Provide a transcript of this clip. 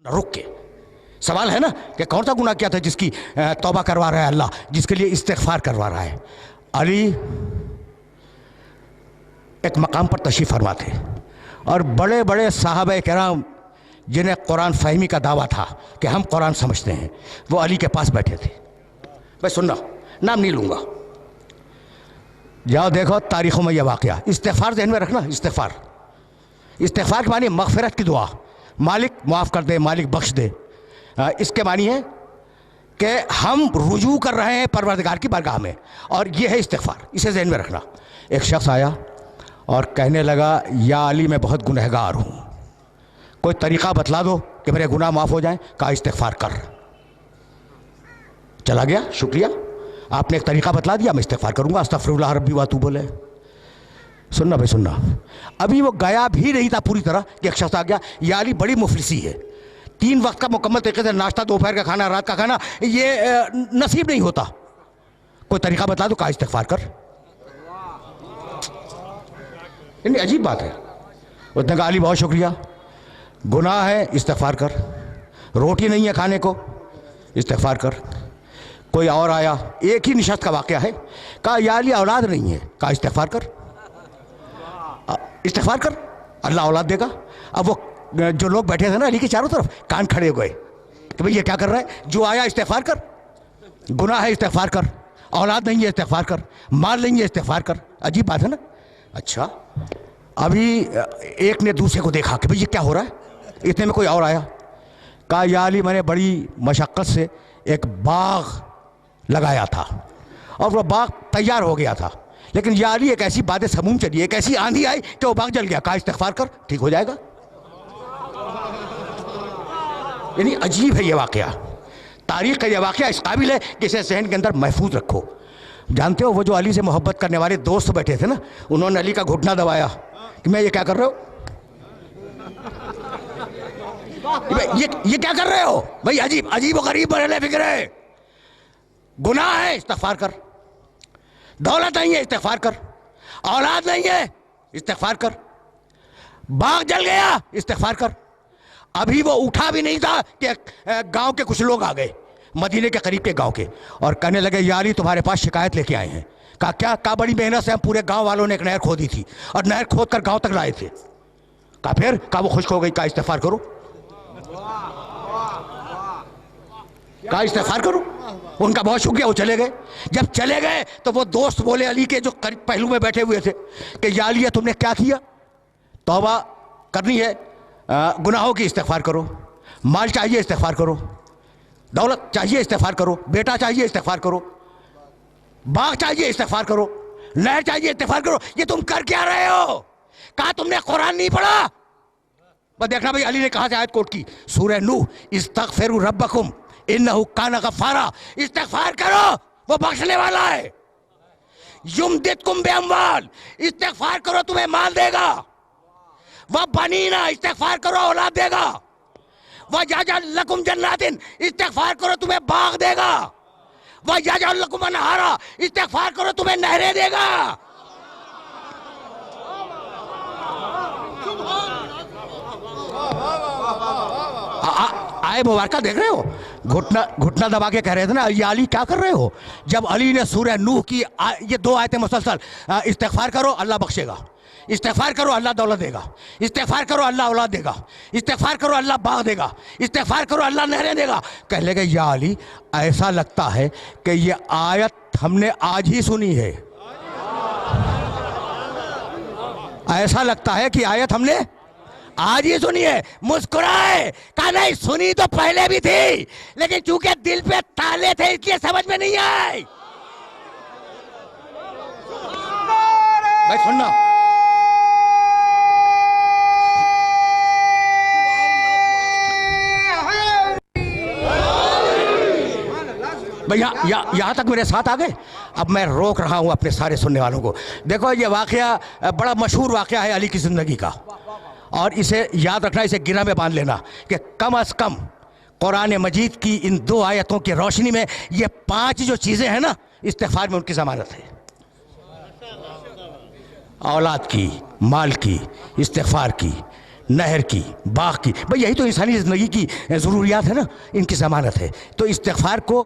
रुक के सवाल है ना कि कौन सा गुनाह किया था जिसकी तौबा करवा रहा है अल्लाह, जिसके लिए इस्तिग़फ़ार करवा रहा है। अली एक मकाम पर तशरीफ़ फरमा थे और बड़े बड़े साहबे किराम जिन्हें कुरान फ़हमी का दावा था कि हम कुरान समझते हैं, वो अली के पास बैठे थे। भाई सुनना, नाम नहीं लूँगा, जाओ देखो तारीख़ों में यह वाक़या। इस्तिग़फ़ार ज़हन में रखना। इस्तिग़फ़ार के मानी मग़फ़िरत की दुआ, मालिक माफ़ कर दे, मालिक बख्श दे। इसके मानी है कि हम रुजू कर रहे हैं परवरदिगार की बारगाह में, और ये है इस्तिग़फ़ार। इसे ज़हन में रखना। एक शख्स आया और कहने लगा, या अली मैं बहुत गुनहगार हूँ, कोई तरीक़ा बतला दो कि मेरे गुनाह माफ़ हो जाएं। कहा इस्तिग़फ़ार कर। चला गया, शुक्रिया, आपने एक तरीक़ा बतला दिया, मैं इस्तिग़फ़ार करूँगा, अस्तग़फ़िरुल्लाह रब्बी व अतूबु इलैह। सुनना भाई सुनना, अभी वो गया भी नहीं था पूरी तरह कि एक शख्स आ गया, या अली बड़ी मुफलिसी है, 3 वक्त का मुकम्मल तरीके से नाश्ता, दोपहर का खाना, रात का खाना ये नसीब नहीं होता, कोई तरीक़ा बतला दो। कहा इस्तिग़फ़ार कर। इतनी अजीब बात है। उसने कहा अली बहुत शुक्रिया, गुनाह है इस्तिग़फ़ार कर, रोटी नहीं है खाने को इस्तिग़फ़ार कर। कोई और आया, एक ही निशस्त का वाक़या है, कहा या अली औलाद नहीं है। कहा इस्तिग़फ़ार कर, इस्तिग़फ़ार कर, अल्लाह औलाद देगा। अब वो जो लोग बैठे थे ना अली के चारों तरफ, कान खड़े हो गए कि भाई ये क्या कर रहा है, जो आया इस्तिग़फ़ार कर, गुनाह है इस्तिग़फ़ार कर, औलाद नहीं है इस्तिग़फ़ार कर, माल नहीं है इस्तिग़फ़ार कर। अजीब बात है ना। अच्छा, अभी एक ने दूसरे को देखा कि भाई ये क्या हो रहा है, इतने में कोई और आया, कहा या अली मैंने बड़ी मशक्क़त से एक बाग लगाया था और वह बाग तैयार हो गया था, लेकिन या अली एक ऐसी बात समूम चली, एक ऐसी आंधी आई कि वो बाग जल गया। कहा इस्तिग़फ़ार कर, ठीक हो जाएगा। यानी अजीब है ये वाक़या, तारीख़ का ये वाक़या इस काबिल है कि इसे ज़हन के अंदर महफूज रखो। जानते हो वो जो अली से मोहब्बत करने वाले दोस्त बैठे थे ना, उन्होंने अली का घुटना दबाया कि मैं ये क्या कर रहे हो, ये क्या कर रहे हो भाई, अजीब अजीब व गरीब बड़े फिक्र है। गुनाह है इस्तिग़फ़ार कर, दौलत नहीं है इस्तिग़फ़ार कर, औलाद नहीं है इस्तिग़फ़ार कर, बाग जल गया इस्तिग़फ़ार कर। अभी वो उठा भी नहीं था कि गांव के कुछ लोग आ गए, मदीने के करीब के गांव के, और कहने लगे या अली तुम्हारे पास शिकायत लेके आए हैं। कहा क्या? कहा बड़ी मेहनत से हम पूरे गांव वालों ने एक नहर खोदी थी और नहर खोद कर गांव तक लाए थे। कहा फिर? कहा वो खुश्क हो गई। कहा इस्तिग़फ़ार करो, कहा इस्तिग़फ़ार करो। उनका बहुत शुक्रिया, वो चले गए। जब चले गए तो वो दोस्त बोले अली के जो पहलू में बैठे हुए थे कि या अली तुमने क्या किया, तौबा करनी है, गुनाहों की इस्तिग़फ़ार करो, माल चाहिए इस्तिग़फ़ार करो, दौलत चाहिए इस्तिग़फ़ार करो, बेटा चाहिए इस्तिग़फ़ार करो, बाग चाहिए इस्तिग़फ़ार करो, नहर चाहिए इस्तिग़फ़ार करो। ये तुम कर क्या रहे हो? कहा तुमने कुरान नहीं पढ़ा? बस देखना भाई, अली ने कहा से आयत कोट की, सूरह नूह, इस्तग़फ़िरू रब्बकुम इन्नहु काना गफ़्फ़ारा। इस्तिग़फ़ार करो, वो बख्शने वाला है। युमदिदकुम बिअम्वाल, इस्तिग़फ़ार करो तुम्हें माल देगा। वह बनीना, इस्तिग़फ़ार करो औलाद देगा। वह यजअल लकुम जन्नातिन, इस्तिग़फ़ार करो तुम्हें बाग देगा। वह यजअल लकुम अनहारा, इस्तिग़फ़ार करो तुम्हें नहरें देगा। आए मुबारका देख रहे हो, घुटना दबा के कह रहे थे ना ये अली क्या कर रहे हो। जब अली ने सूरह नूह की ये 2 आयतें मुसलसल, इस्तिग़फ़ार करो अल्लाह बख्शेगा, इस्तिग़फ़ार करो अल्लाह दौलत देगा, इस्तिग़फ़ार करो अल्लाह औलाद देगा, इस्तिग़फ़ार करो अल्लाह बाग देगा, इस्तिग़फ़ार करो अल्लाह नहरें देगा। कह लगे या अली ऐसा लगता है कि ये आयत हमने आज ही सुनी है, ऐसा लगता है कि आयत हमने आज ही सुनी है। मुस्कुराए, कहा नहीं सुनी तो पहले भी थी, लेकिन चूंकि दिल पे ताले थे इसलिए समझ में नहीं आई। भाई सुनना, भैया यहाँ तक मेरे साथ आ गए। अब मैं रोक रहा हूँ अपने सारे सुनने वालों को। देखो ये वाक़या बड़ा मशहूर वाक़या है अली की ज़िंदगी का, और इसे याद रखना, इसे गिरा में बांध लेना कि कम अज़ कम कुरान मजीद की इन 2 आयतों की रोशनी में ये 5 जो चीज़ें हैं ना, इस्तिग़फ़ार में उनकी ज़मानत है। औलाद की, माल की, इस्तिग़फ़ार की, नहर की, बाग की, भाई यही तो इंसानी ज़िंदगी की ज़रूरियात है ना, इनकी ज़मानत है। तो इस्तिग़फ़ार को